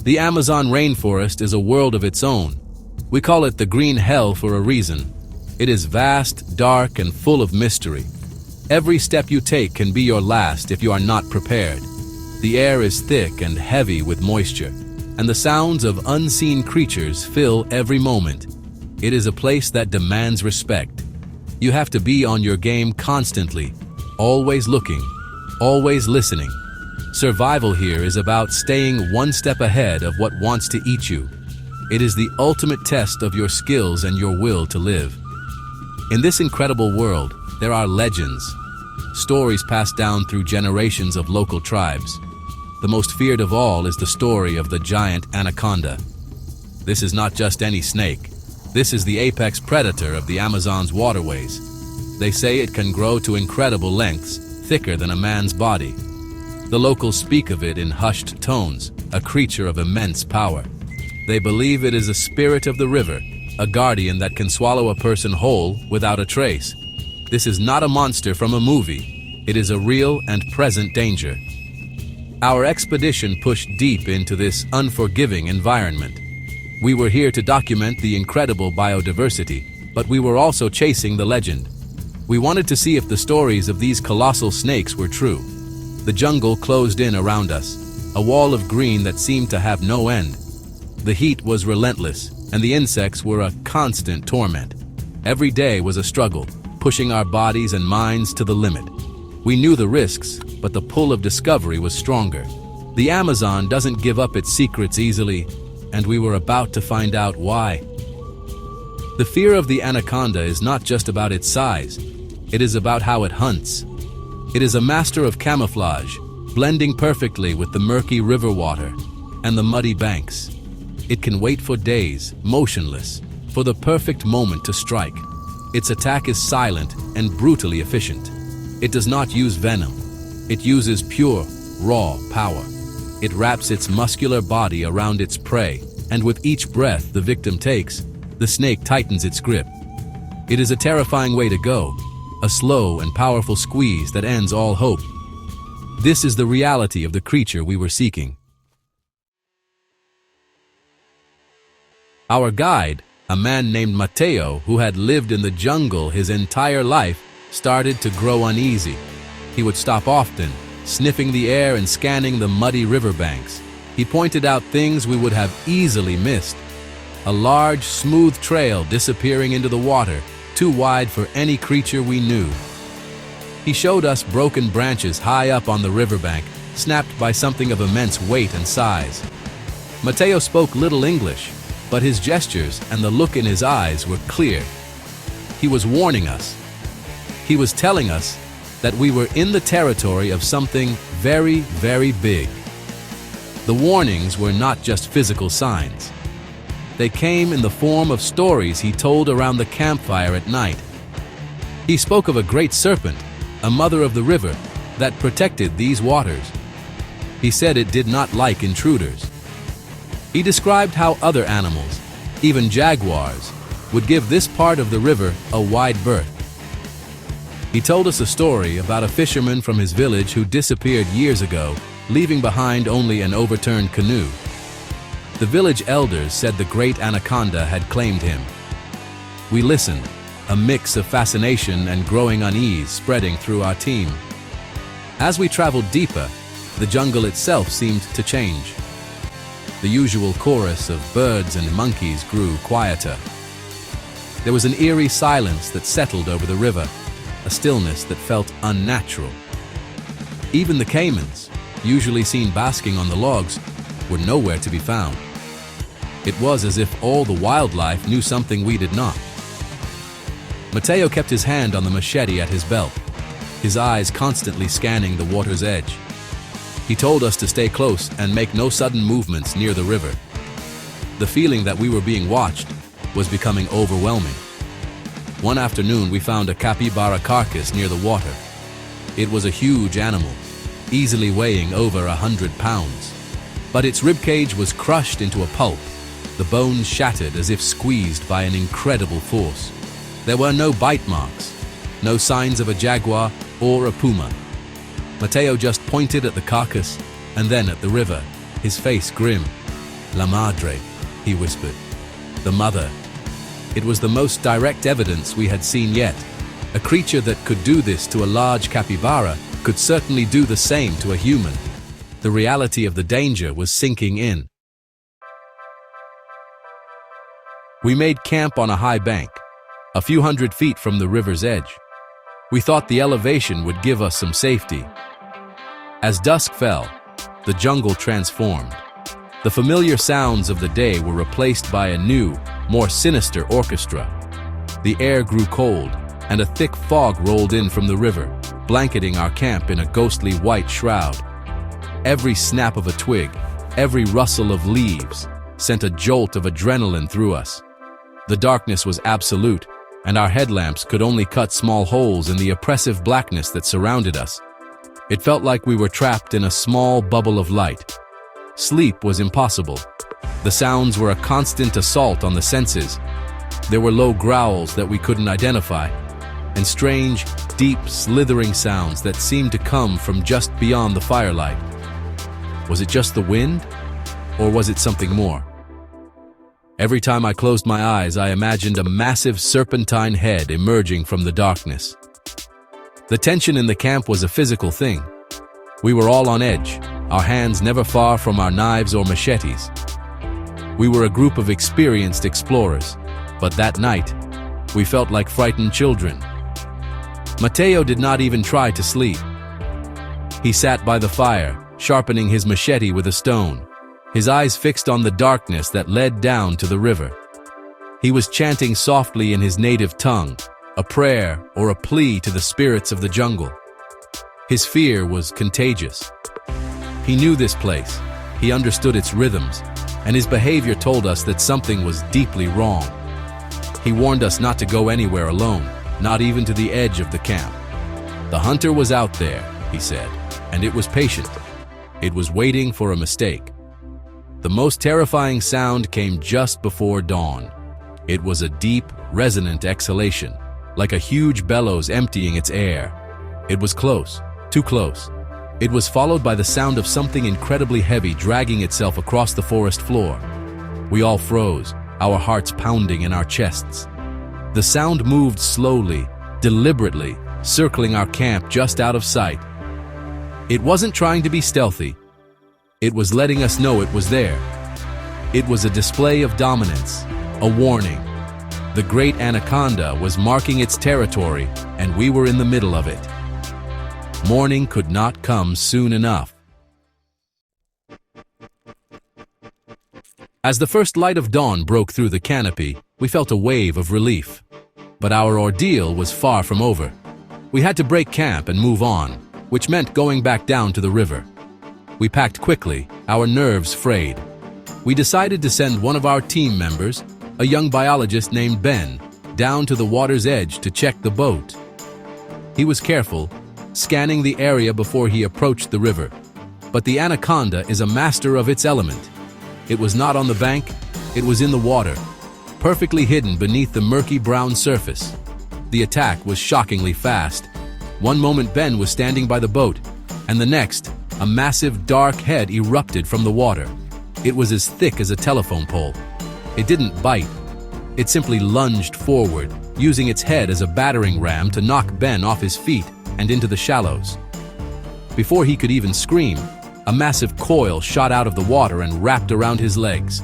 The Amazon rainforest is a world of its own. We call it the green hell for a reason. It is vast, dark, and full of mystery. Every step you take can be your last if you are not prepared. The air is thick and heavy with moisture, and the sounds of unseen creatures fill every moment. It is a place that demands respect. You have to be on your game constantly, always looking, always listening. Survival here is about staying one step ahead of what wants to eat you. It is the ultimate test of your skills and your will to live. In this incredible world, there are legends, stories passed down through generations of local tribes. The most feared of all is the story of the giant Anaconda. This is not just any snake. This is the apex predator of the Amazon's waterways. They say it can grow to incredible lengths, thicker than a man's body. The locals speak of it in hushed tones, a creature of immense power. They believe it is a spirit of the river, a guardian that can swallow a person whole without a trace. This is not a monster from a movie. It is a real and present danger. Our expedition pushed deep into this unforgiving environment. We were here to document the incredible biodiversity, but we were also chasing the legend. We wanted to see if the stories of these colossal snakes were true. The jungle closed in around us, a wall of green that seemed to have no end. The heat was relentless, and the insects were a constant torment. Every day was a struggle, pushing our bodies and minds to the limit. We knew the risks, but the pull of discovery was stronger. The Amazon doesn't give up its secrets easily, and we were about to find out why. The fear of the anaconda is not just about its size, it is about how it hunts. It is a master of camouflage, blending perfectly with the murky river water and the muddy banks. It can wait for days, motionless, for the perfect moment to strike. Its attack is silent and brutally efficient. It does not use venom. It uses pure, raw power. It wraps its muscular body around its prey, and with each breath the victim takes, the snake tightens its grip. It is a terrifying way to go, a slow and powerful squeeze that ends all hope. This is the reality of the creature we were seeking. Our guide, a man named Mateo who had lived in the jungle his entire life, started to grow uneasy. He would stop often, sniffing the air and scanning the muddy riverbanks. He pointed out things we would have easily missed. A large, smooth trail disappearing into the water, too wide for any creature we knew. He showed us broken branches high up on the riverbank, snapped by something of immense weight and size. Mateo spoke little English, but his gestures and the look in his eyes were clear. He was warning us. He was telling us that we were in the territory of something very, very big. The warnings were not just physical signs. They came in the form of stories he told around the campfire at night. He spoke of a great serpent, a mother of the river, that protected these waters. He said it did not like intruders. He described how other animals, even jaguars, would give this part of the river a wide berth. He told us a story about a fisherman from his village who disappeared years ago, leaving behind only an overturned canoe. The village elders said the great anaconda had claimed him. We listened, a mix of fascination and growing unease spreading through our team. As we traveled deeper, the jungle itself seemed to change. The usual chorus of birds and monkeys grew quieter. There was an eerie silence that settled over the river, a stillness that felt unnatural. Even the caimans, usually seen basking on the logs, were nowhere to be found. It was as if all the wildlife knew something we did not. Mateo kept his hand on the machete at his belt, his eyes constantly scanning the water's edge. He told us to stay close and make no sudden movements near the river. The feeling that we were being watched was becoming overwhelming. One afternoon we found a capybara carcass near the water. It was a huge animal, easily weighing over 100 pounds. But its ribcage was crushed into a pulp, the bones shattered as if squeezed by an incredible force. There were no bite marks, no signs of a jaguar or a puma. Mateo just pointed at the carcass and then at the river, his face grim. La Madre, he whispered. The mother. It was the most direct evidence we had seen yet. A creature that could do this to a large capybara could certainly do the same to a human. The reality of the danger was sinking in. We made camp on a high bank, a few hundred feet from the river's edge. We thought the elevation would give us some safety. As dusk fell, the jungle transformed. The familiar sounds of the day were replaced by a new, more sinister orchestra. The air grew cold, and a thick fog rolled in from the river, blanketing our camp in a ghostly white shroud. Every snap of a twig, every rustle of leaves, sent a jolt of adrenaline through us. The darkness was absolute, and our headlamps could only cut small holes in the oppressive blackness that surrounded us. It felt like we were trapped in a small bubble of light. Sleep was impossible. The sounds were a constant assault on the senses. There were low growls that we couldn't identify, and strange, deep, slithering sounds that seemed to come from just beyond the firelight. Was it just the wind, or was it something more? Every time I closed my eyes, I imagined a massive serpentine head emerging from the darkness. The tension in the camp was a physical thing. We were all on edge, our hands never far from our knives or machetes. We were a group of experienced explorers, but that night, we felt like frightened children. Mateo did not even try to sleep. He sat by the fire, sharpening his machete with a stone, his eyes fixed on the darkness that led down to the river. He was chanting softly in his native tongue, a prayer or a plea to the spirits of the jungle. His fear was contagious. He knew this place, he understood its rhythms, and his behavior told us that something was deeply wrong. He warned us not to go anywhere alone, not even to the edge of the camp. The hunter was out there, he said, and it was patient. It was waiting for a mistake. The most terrifying sound came just before dawn. It was a deep, resonant exhalation, like a huge bellows emptying its air. It was close, too close. It was followed by the sound of something incredibly heavy dragging itself across the forest floor. We all froze, our hearts pounding in our chests. The sound moved slowly, deliberately, circling our camp just out of sight. It wasn't trying to be stealthy. It was letting us know it was there. It was a display of dominance, a warning. The great Anaconda was marking its territory, and we were in the middle of it. Morning could not come soon enough. As the first light of dawn broke through the canopy, we felt a wave of relief. But our ordeal was far from over. We had to break camp and move on, which meant going back down to the river. We packed quickly, our nerves frayed. We decided to send one of our team members, a young biologist named Ben, down to the water's edge to check the boat. He was careful, scanning the area before he approached the river. But the Anaconda is a master of its element. It was not on the bank, it was in the water, perfectly hidden beneath the murky brown surface. The attack was shockingly fast. One moment Ben was standing by the boat, and the next, a massive dark head erupted from the water. It was as thick as a telephone pole. It didn't bite. It simply lunged forward, using its head as a battering ram to knock Ben off his feet and into the shallows. Before he could even scream, a massive coil shot out of the water and wrapped around his legs.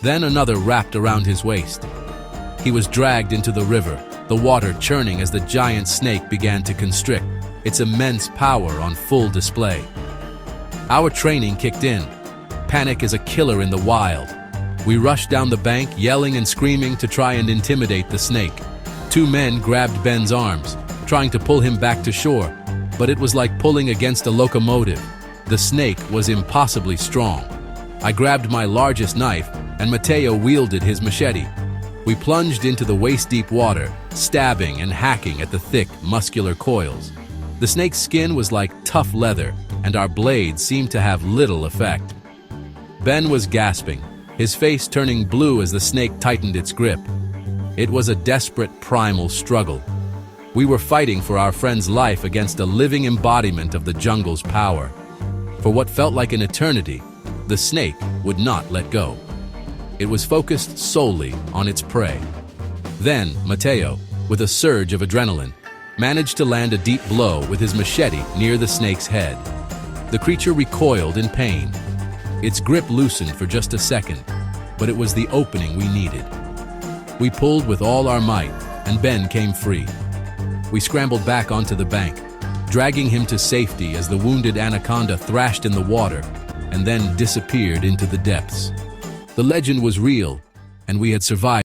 Then another wrapped around his waist. He was dragged into the river, the water churning as the giant snake began to constrict, its immense power on full display. Our training kicked in. Panic is a killer in the wild. We rushed down the bank, yelling and screaming to try and intimidate the snake. Two men grabbed Ben's arms, trying to pull him back to shore, but it was like pulling against a locomotive. The snake was impossibly strong. I grabbed my largest knife, and Mateo wielded his machete. We plunged into the waist-deep water, stabbing and hacking at the thick, muscular coils. The snake's skin was like tough leather, and our blades seemed to have little effect. Ben was gasping, his face turning blue as the snake tightened its grip. It was a desperate, primal struggle. We were fighting for our friend's life against a living embodiment of the jungle's power. For what felt like an eternity, the snake, would not let go. It was focused solely on its prey. Then, Mateo, with a surge of adrenaline, managed to land a deep blow with his machete near the snake's head. The creature recoiled in pain. Its grip loosened for just a second, but it was the opening we needed. We pulled with all our might, and Ben came free. We scrambled back onto the bank, dragging him to safety as the wounded anaconda thrashed in the water and then disappeared into the depths. The legend was real, and we had survived.